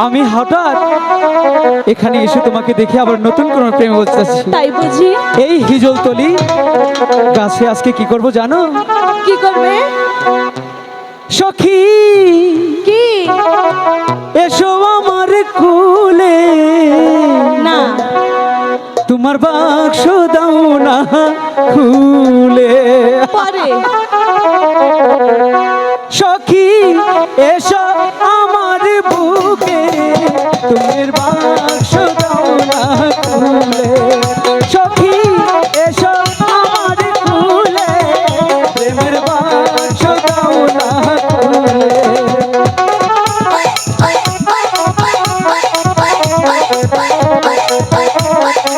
আমি হঠাৎ এখানে এসে তোমাকে দেখে আবার নতুন কোন প্রেমে বসতেছি। তাই বুঝি? এই হিজলতলি গাছে আজকে কি করব জানো? কি করবে সখী? কি? এসো আমার কুলে, না তোমার বাক্স দাও না খুলে। পরে সখী এসো আমার বুকে, তোমার বাক্স দাও না খুলে। সখী এসো আমার কুলে, প্রেমের বাক্স দাও না খুলে।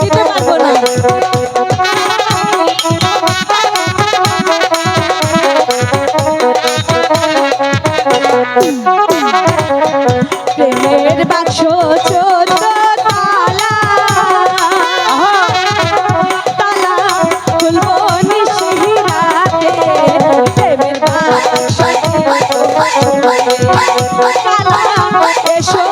দিতে পারবো না। প্রেমের বাক্স 14 তালা, তালা খুলবো নিশিরাতে। প্রেমের বাক্স তালা, এসো